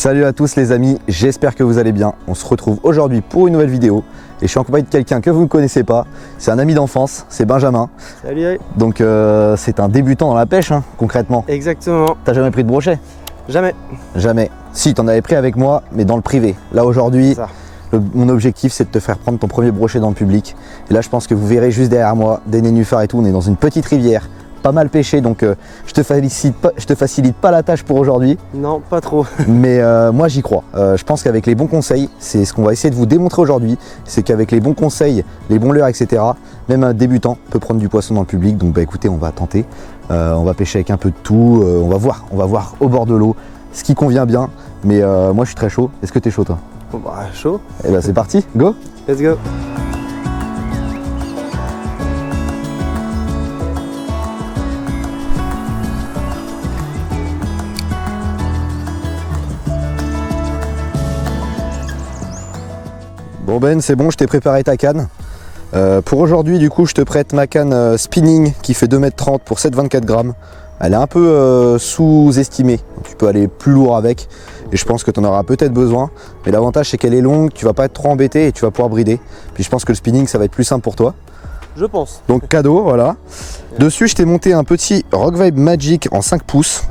Salut à tous les amis, j'espère que vous allez bien. On se retrouve aujourd'hui pour une nouvelle vidéo et je suis en compagnie de quelqu'un que vous ne connaissez pas. C'est un ami d'enfance, c'est Benjamin. Salut. Donc c'est un débutant dans la pêche concrètement. Exactement. T'as jamais pris de brochet? Jamais. Jamais. Si, t'en avais pris avec moi, mais dans le privé. Là aujourd'hui, mon objectif c'est de te faire prendre ton premier brochet dans le public. Et là je pense que vous verrez juste derrière moi des nénuphars et tout. On est dans une petite rivière, pas mal pêché, donc je te facilite pas la tâche pour aujourd'hui. Non, pas trop. Mais moi j'y crois. Je pense qu'avec les bons conseils, c'est ce qu'on va essayer de vous démontrer aujourd'hui, c'est qu'avec les bons conseils, les bons leurres, etc., même un débutant peut prendre du poisson dans le public. Donc bah écoutez, on va tenter. On va pêcher avec un peu de tout. On va voir au bord de l'eau ce qui convient bien. Mais moi je suis très chaud. Est-ce que t'es chaud toi? Bon bah chaud. Et bah c'est parti, go! Let's go. Bon Ben, c'est bon, je t'ai préparé ta canne. Pour aujourd'hui, du coup, je te prête ma canne spinning qui fait 2,30 m pour 7,24 grammes. Elle est un peu sous-estimée, tu peux aller plus lourd avec et je pense que tu en auras peut-être besoin. Mais l'avantage c'est qu'elle est longue, tu vas pas être trop embêté et tu vas pouvoir brider. Puis je pense que le spinning ça va être plus simple pour toi. Je pense. Donc cadeau, voilà. Dessus je t'ai monté un petit Rock Vibe Magic en 5 pouces.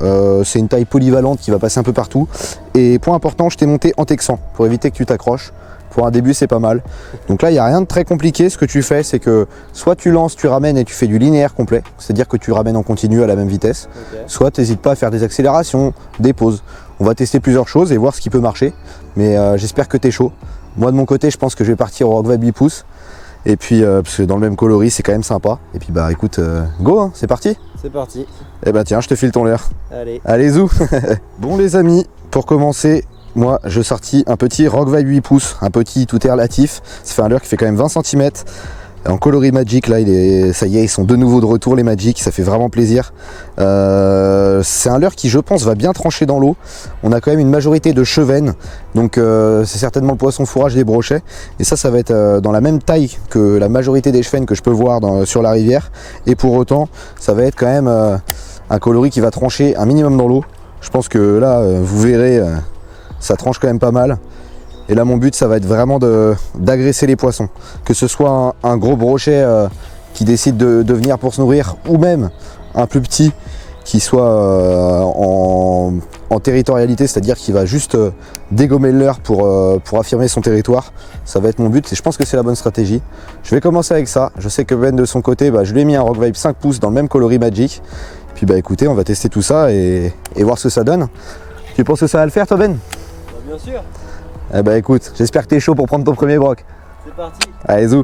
C'est une taille polyvalente qui va passer un peu partout. Et point important, je t'ai monté en texan pour éviter que tu t'accroches. Pour un début c'est pas mal. Donc là il n'y a rien de très compliqué. Ce que tu fais c'est que soit tu lances, tu ramènes et tu fais du linéaire complet, c'est-à-dire que tu ramènes en continu à la même vitesse, soit tu n'hésites pas à faire des accélérations, des pauses. On va tester plusieurs choses et voir ce qui peut marcher. Mais j'espère que tu es chaud. Moi de mon côté je pense que je vais partir au Rock Vibe 8 pouces. Et puis parce que dans le même coloris c'est quand même sympa. Et puis bah écoute, go, c'est parti. C'est parti. Et bah tiens, je te file ton leurre. Allez zou. Bon les amis, pour commencer, moi je sortis un petit Rock Vibe 8 pouces, un petit tout est relatif. Ça fait un leurre qui fait quand même 20 cm. En coloris Magic, là ça y est, ils sont de nouveau de retour les Magic, ça fait vraiment plaisir. C'est un leurre qui je pense va bien trancher dans l'eau. On a quand même une majorité de chevennes, donc c'est certainement le poisson fourrage des brochets. Et ça va être dans la même taille que la majorité des chevennes que je peux voir sur la rivière. Et pour autant, ça va être quand même un coloris qui va trancher un minimum dans l'eau. Je pense que là, vous verrez, ça tranche quand même pas mal. Et là mon but ça va être vraiment d'agresser les poissons. Que ce soit un gros brochet qui décide de venir pour se nourrir, ou même un plus petit qui soit en territorialité, c'est-à-dire qui va juste dégommer le leurre pour affirmer son territoire. Ça va être mon but et je pense que c'est la bonne stratégie. Je vais commencer avec ça. Je sais que Ben de son côté, je lui ai mis un Rock Vibe 5 pouces dans le même coloris Magic. Puis écoutez, on va tester tout ça et voir ce que ça donne. Tu penses que ça va le faire toi Ben? Bien sûr. Eh bah écoute, j'espère que t'es chaud pour prendre ton premier broc. C'est parti. Allez zou.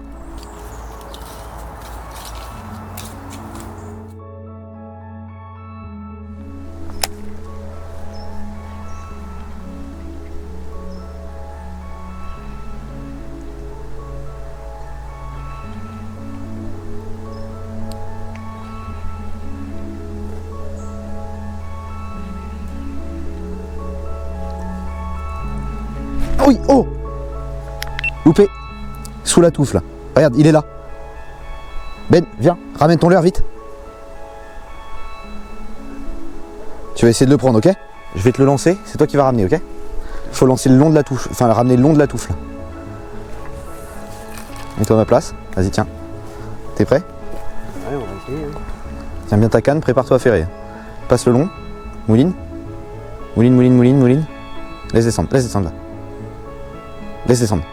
Oui, oh! Loupé! Sous la touffe là. Regarde, il est là. Ben, viens, ramène ton leurre vite. Tu vas essayer de le prendre, ok? Je vais te le lancer, c'est toi qui vas ramener, ok? Il faut lancer le long de la touffe, enfin le ramener le long de la touffe là. Mets-toi à ma place, vas-y tiens. T'es prêt? Ouais, on va essayer. Tiens bien ta canne, prépare-toi à ferrer. Passe le long, mouline. Mouline, mouline, mouline, mouline. Laisse descendre là. Laisse descendre.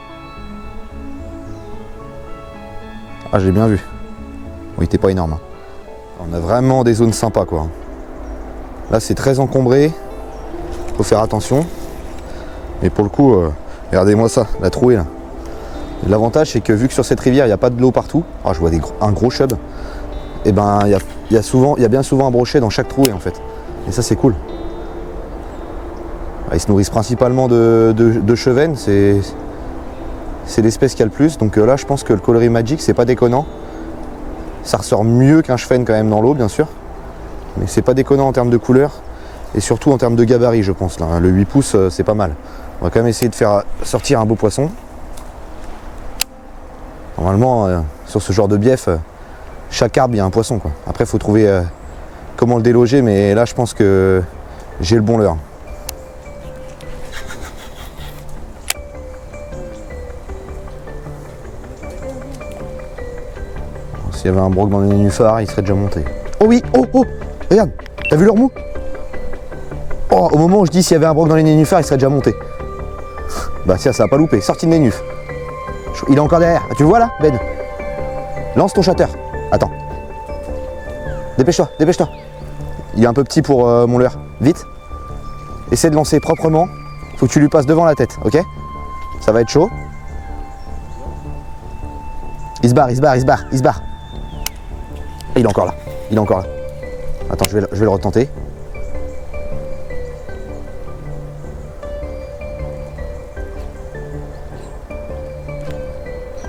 Ah j'ai bien vu. Oui t'es pas énorme. On a vraiment des zones sympas quoi. Là c'est très encombré. Faut faire attention. Mais pour le coup, regardez-moi ça, la trouée là. L'avantage c'est que vu que sur cette rivière il n'y a pas de l'eau partout, je vois un gros chub, et ben il y a bien souvent un brochet dans chaque trouée en fait. Et ça c'est cool. Ils se nourrissent principalement de chevennes, c'est l'espèce qui a le plus. Donc là je pense que le coloris Magic c'est pas déconnant. Ça ressort mieux qu'un chevenne quand même dans l'eau bien sûr. Mais c'est pas déconnant en termes de couleur. Et surtout en termes de gabarit je pense. Là. Le 8 pouces c'est pas mal. On va quand même essayer de faire sortir un beau poisson. Normalement sur ce genre de bief, chaque arbre il y a un poisson quoi. Après il faut trouver comment le déloger, mais là je pense que j'ai le bon leurre. S'il y avait un broc dans les nénuphars, il serait déjà monté. Oh oui, oh, oh, regarde, t'as vu le remous? Oh, au moment où je dis s'il y avait un broc dans les nénuphars, il serait déjà monté. Bah tiens, ça va pas louper, sorti de nénuf. Il est encore derrière, tu le vois là, Ben? Lance ton chatter. Attends. Dépêche-toi, dépêche-toi. Il est un peu petit pour mon leurre. Vite. Essaie de lancer proprement. Faut que tu lui passes devant la tête, ok? Ça va être chaud. Il se barre, il se barre, il se barre, il se barre. Et il est encore là. Il est encore là. Attends, je vais le retenter.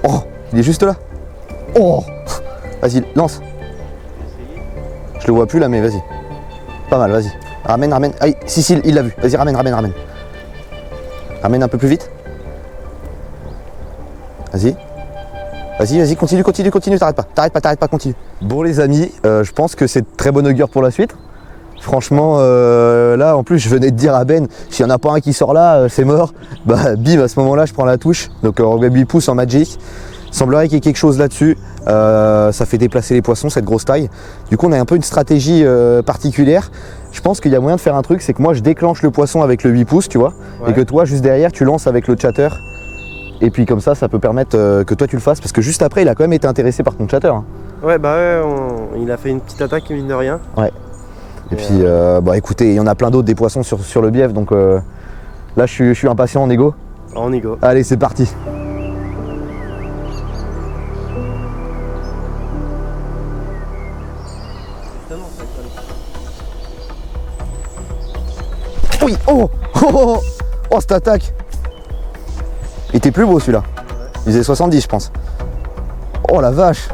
Oh, il est juste là. Oh, vas-y, lance. Je le vois plus là, mais vas-y. Pas mal, vas-y. Ramène, ramène. Ah, si, il l'a vu. Vas-y, ramène, ramène, ramène. Ramène un peu plus vite. Vas-y. Vas-y, vas-y, continue, continue, continue. T'arrêtes pas, continue. Bon les amis, je pense que c'est de très bon augure pour la suite. Franchement, là, en plus, je venais de dire à Ben, s'il n'y en a pas un qui sort là, c'est mort. Bah, bim, à ce moment-là, je prends la touche. Donc, Rogue 8 pouces en Magic. Semblerait qu'il y ait quelque chose là-dessus. Ça fait déplacer les poissons, cette grosse taille. Du coup, on a un peu une stratégie particulière. Je pense qu'il y a moyen de faire un truc, c'est que moi, je déclenche le poisson avec le 8 pouces, tu vois. Ouais. Et que toi, juste derrière, tu lances avec le chatter. Et puis comme ça peut permettre que toi, tu le fasses. Parce que juste après, il a quand même été intéressé par ton chatter. Hein. Ouais, bah ouais, il a fait une petite attaque, mine de rien. Ouais. Et puis, bah écoutez, il y en a plein d'autres, des poissons sur le bief. Donc là, je suis impatient en égo. En égo. Allez, c'est parti. Oui, oh, oh, oh, oh, cette attaque. Il était plus beau celui-là. Il faisait 70, je pense. Oh la vache.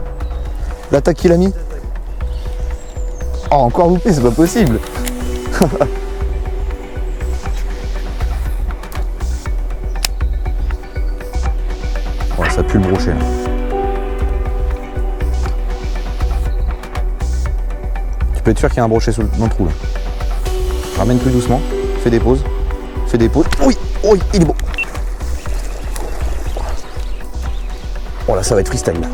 L'attaque qu'il a mis. Oh, encore loupé, c'est pas possible. Oh, ça pue le brochet. Tu peux être sûr qu'il y a un brochet dans le trou là. Ramène plus doucement. Fais des pauses. Fais des pauses. Oui, oui, il est beau. Oh là, ça va être freestyle là.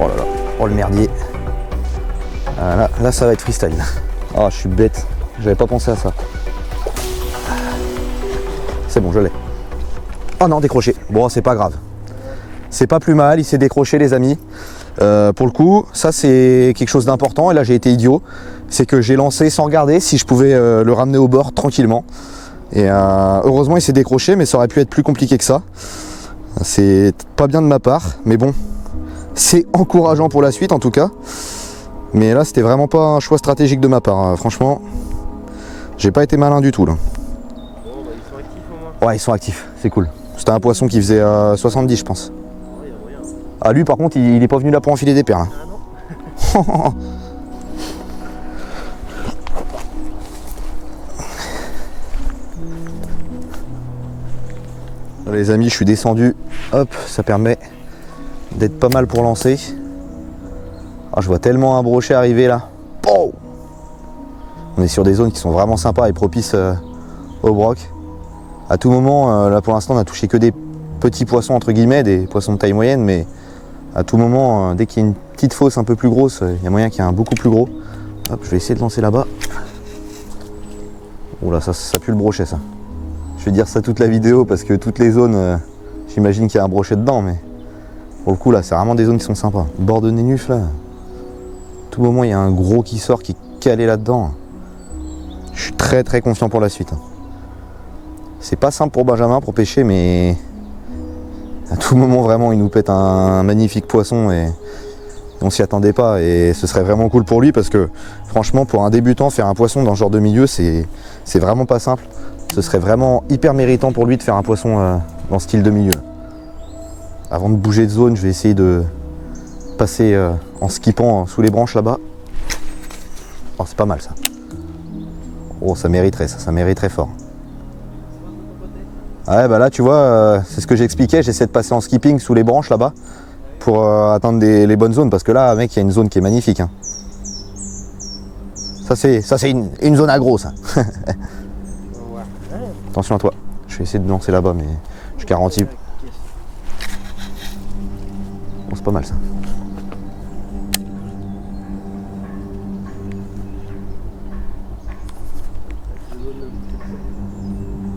Oh là là, oh le merdier. Là ça va être freestyle. Oh, je suis bête, j'avais pas pensé à ça. C'est bon, je l'ai. Oh non, décroché. Bon, c'est pas grave. C'est pas plus mal, il s'est décroché les amis. Pour le coup, ça c'est quelque chose d'important et là j'ai été idiot. C'est que j'ai lancé sans regarder si je pouvais le ramener au bord tranquillement. Et heureusement il s'est décroché, mais ça aurait pu être plus compliqué que ça. C'est pas bien de ma part, mais bon. C'est encourageant pour la suite en tout cas. Mais là c'était vraiment pas un choix stratégique de ma part. Franchement, j'ai pas été malin du tout là. Bon, bah, ils sont actifs au moins. Ouais, ils sont actifs, c'est cool. C'était un poisson qui faisait 70 je pense. Ah lui par contre il est pas venu là pour enfiler des perles. Ah non. Les amis, je suis descendu. Hop, ça permet d'être pas mal pour lancer. Ah, je vois tellement un brochet arriver là. Oh, on est sur des zones qui sont vraiment sympas et propices au broc. À tout moment, là pour l'instant on a touché que des petits poissons entre guillemets, des poissons de taille moyenne, mais à tout moment, dès qu'il y a une petite fosse un peu plus grosse, il y a moyen qu'il y ait un beaucoup plus gros. Hop, je vais essayer de lancer là-bas. Oh là, ça pue le brochet ça. Je vais dire ça toute la vidéo parce que toutes les zones, j'imagine qu'il y a un brochet dedans, mais pour le coup là, c'est vraiment des zones qui sont sympas. Bord de nénuf là, à tout moment il y a un gros qui sort, qui est calé là-dedans. Je suis très très confiant pour la suite. C'est pas simple pour Benjamin pour pêcher, mais à tout moment vraiment il nous pète un magnifique poisson et on s'y attendait pas et ce serait vraiment cool pour lui parce que franchement pour un débutant faire un poisson dans ce genre de milieu c'est vraiment pas simple. Ce serait vraiment hyper méritant pour lui de faire un poisson dans ce style de milieu. Avant de bouger de zone, je vais essayer de passer en skippant sous les branches là-bas. Oh, c'est pas mal ça. Oh, ça mériterait ça mériterait fort. Ouais, bah là tu vois, c'est ce que j'expliquais, j'essaie de passer en skipping sous les branches là-bas. pour atteindre les bonnes zones, parce que là, mec, il y a une zone qui est magnifique. Hein. Ça, c'est une zone agro, ça. Attention à toi. Je vais essayer de lancer là-bas, mais je garantis. Bon, c'est pas mal, ça.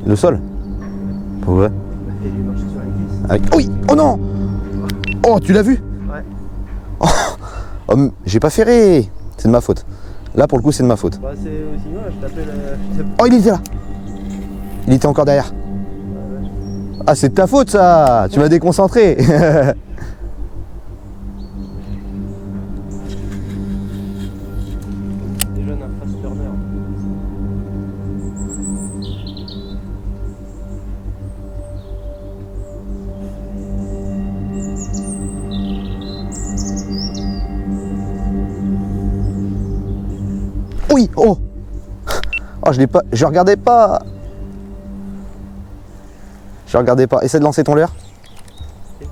Le sol? Ouais. Oui! Oh non! Oh, tu l'as vu? Ouais. Oh, j'ai pas ferré! C'est de ma faute. Là, pour le coup, c'est de ma faute. Bah, c'est aussi moi, je t'appelle. Oh, il était là! Il était encore derrière. Ah, c'est de ta faute, ça! Tu m'as déconcentré! Des jeunes fast turner. Oui! Oh! Oh, je regardais pas! Je regardais pas. Essaie de lancer ton leurre. Essaie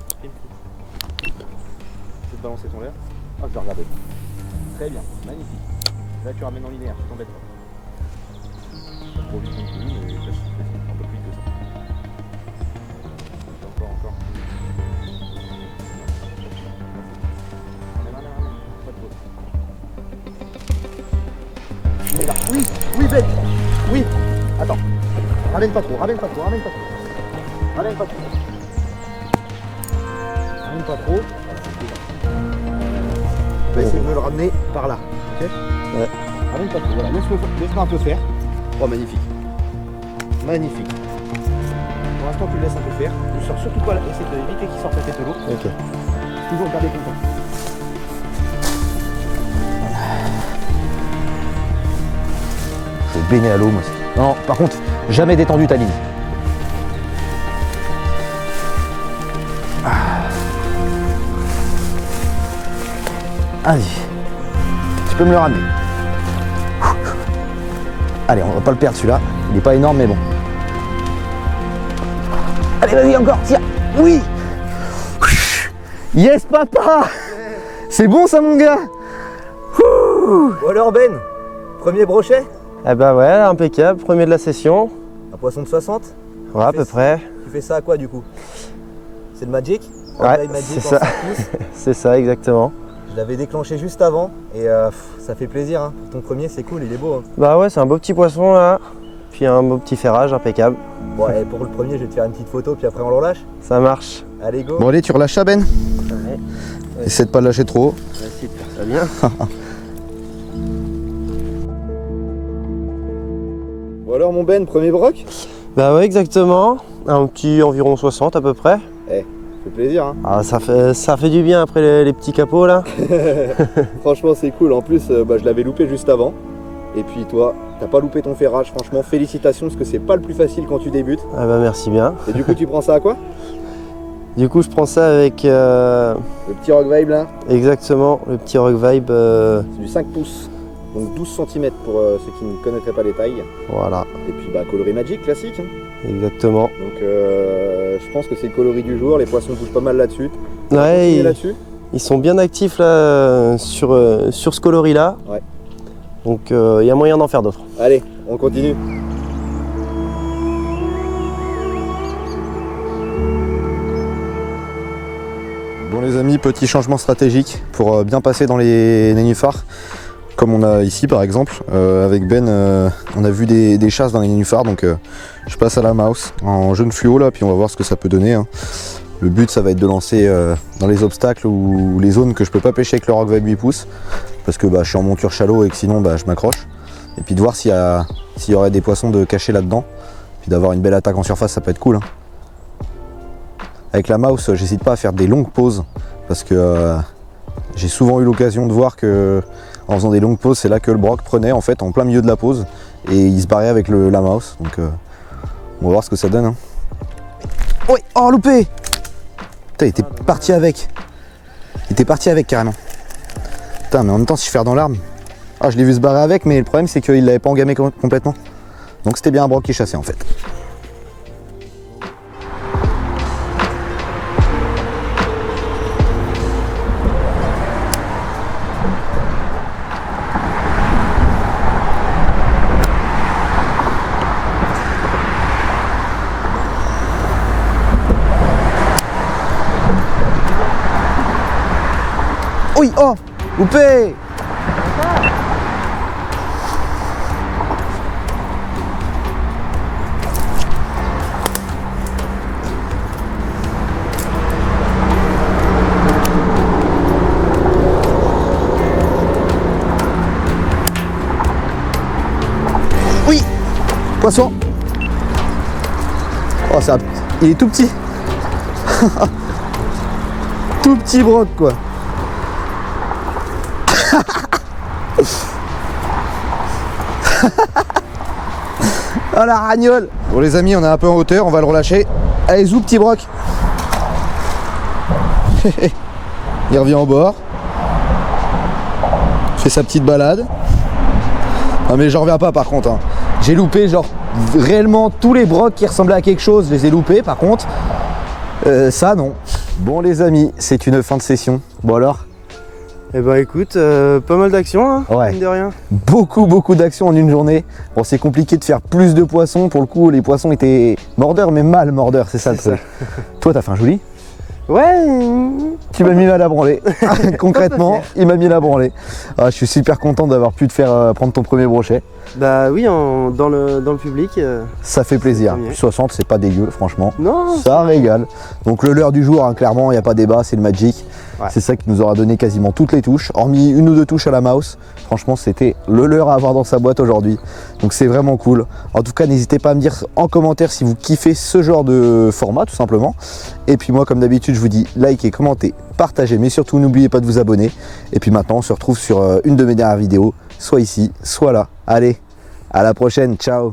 de balancer ton leurre. Ah, je vais regarder. Très bien, magnifique. Là, tu ramènes en linéaire, tu t'embêtes pas. Pas trop vite non plus, mais un peu plus vite que ça. Encore. Ramène. Pas de faute. Il est là. Oui, Ben. Oui. Attends. Ramène pas trop. Ramène pas trop. Ramène pas trop. On va essayer de me le ramener par là. Ok? Ouais. Ramène pas trop. Voilà. Laisse-moi un peu faire. Oh, magnifique. Magnifique. Pour l'instant, tu le laisses un peu faire. Ne sors surtout pas là. Essaye d'éviter qu'il sorte la tête de l'eau. Ok. Toujours garder content. Je vais baigner à l'eau, moi. Non, par contre, jamais détendu ta ligne. Vas-y. Tu peux me le ramener. Allez, on va pas le perdre celui-là. Il est pas énorme, mais bon. Allez, vas-y, encore. Tiens. Oui. Yes, papa. C'est bon, ça, mon gars. Bon alors, Ben, premier brochet? Eh ben ouais, impeccable, premier de la session. Un poisson de 60? Ouais, à peu près. Tu fais ça à quoi du coup? C'est le Magic? Ouais, Magic c'est en ça. 5 pouces. C'est ça, exactement. Je l'avais déclenché juste avant et ça fait plaisir. Hein. Pour ton premier, c'est cool, il est beau. Hein. Bah ouais, c'est un beau petit poisson là. Puis un beau petit ferrage, impeccable. Bon, et pour le premier, je vais te faire une petite photo, puis après on le relâche. Ça marche. Allez, go! Bon, allez, tu relâches ça, Ben. Ouais. Essaie de pas le lâcher trop haut. On va essayer de faire ça bien. Bon, alors, mon Ben, premier broc? Bah ouais, exactement. Un petit environ 60 à peu près. Ça fait plaisir. Hein. Ah, ça fait du bien après les petits capots là. Franchement, c'est cool. En plus, je l'avais loupé juste avant. Et puis, toi, t'as pas loupé ton ferrage. Franchement, félicitations parce que c'est pas le plus facile quand tu débutes. Ah bah merci bien. Et du coup, tu prends ça à quoi? Du coup, je prends ça avec Le petit Rock Vibe là? exactement le petit Rock Vibe. C'est du 5 pouces. Donc 12 cm pour ceux qui ne connaîtraient pas les tailles. Voilà, Et puis coloris Magic classique. Hein. exactement. Donc je pense que c'est le coloris du jour, les poissons bougent pas mal là-dessus. Ouais, Là-dessus. ils sont bien actifs là sur ce coloris là. Ouais. Donc il y a moyen d'en faire d'autres. Allez, on continue. Bon les amis, petit changement stratégique pour bien passer dans les nénuphars. Comme on a ici par exemple, avec Ben, on a vu des chasses dans les nénuphars, donc je passe à la mouse en jeune fluo là, puis on va voir ce que ça peut donner. Hein. Le but ça va être de lancer dans les obstacles ou les zones que je peux pas pêcher avec le Rock Vibe 8 pouces, parce que je suis en monture shallow et que sinon je m'accroche. Et puis de voir s'il y aurait des poissons de cachés là-dedans, puis d'avoir une belle attaque en surface, ça peut être cool. Hein. Avec la mouse, j'hésite pas à faire des longues pauses, parce que j'ai souvent eu l'occasion de voir que en faisant des longues pauses, c'est là que le broc prenait en fait en plein milieu de la pause et il se barrait avec la mouse. Donc on va voir ce que ça donne. Hein. Oui, oh loupé! Putain, il était parti avec. Il était parti avec carrément. Putain, mais en même temps, si je fais dans l'arme. Ah, je l'ai vu se barrer avec, mais le problème c'est qu'il l'avait pas engamé complètement. Donc c'était bien un broc qui chassait en fait. Oui, oh, loupé. Oui, poisson. Oh, ça, il est tout petit. Tout petit broc, quoi. Oh la ragnole. Bon les amis, on est un peu en hauteur, on va le relâcher. Allez, zou, petit broc. Il revient au bord. Fait sa petite balade. Non mais j'en reviens pas par contre, hein. J'ai loupé genre réellement tous les brocs qui ressemblaient à quelque chose, je les ai loupés par contre. Ça non. Bon les amis, c'est une fin de session. Bon alors? Eh ben écoute, pas mal d'actions, hein, Ouais. mine de rien. Beaucoup d'actions en une journée. Bon, c'est compliqué de faire plus de poissons. Pour le coup, les poissons étaient mordeurs, mais mal mordeurs, c'est ça le truc. Toi, t'as fait un joli? Ouais. Tu m'as mis mal à branler. Concrètement, il m'a mis la branlée. Ah, je suis super content d'avoir pu te faire prendre ton premier brochet. Bah oui, dans le public. Ça fait plaisir. premier. 60, c'est pas dégueu, franchement. Non. Ça régale. Donc le leurre du jour, hein, clairement, il n'y a pas débat, c'est le Magic. Ouais. C'est ça qui nous aura donné quasiment toutes les touches, hormis une ou deux touches à la mouse. Franchement, c'était le leurre à avoir dans sa boîte aujourd'hui. Donc c'est vraiment cool. En tout cas, n'hésitez pas à me dire en commentaire si vous kiffez ce genre de format, tout simplement. Et puis moi, comme d'habitude, je vous dis likez, commentez, partagez, mais surtout n'oubliez pas de vous abonner. Et puis maintenant, on se retrouve sur une de mes dernières vidéos, soit ici, soit là. Allez, à la prochaine, ciao.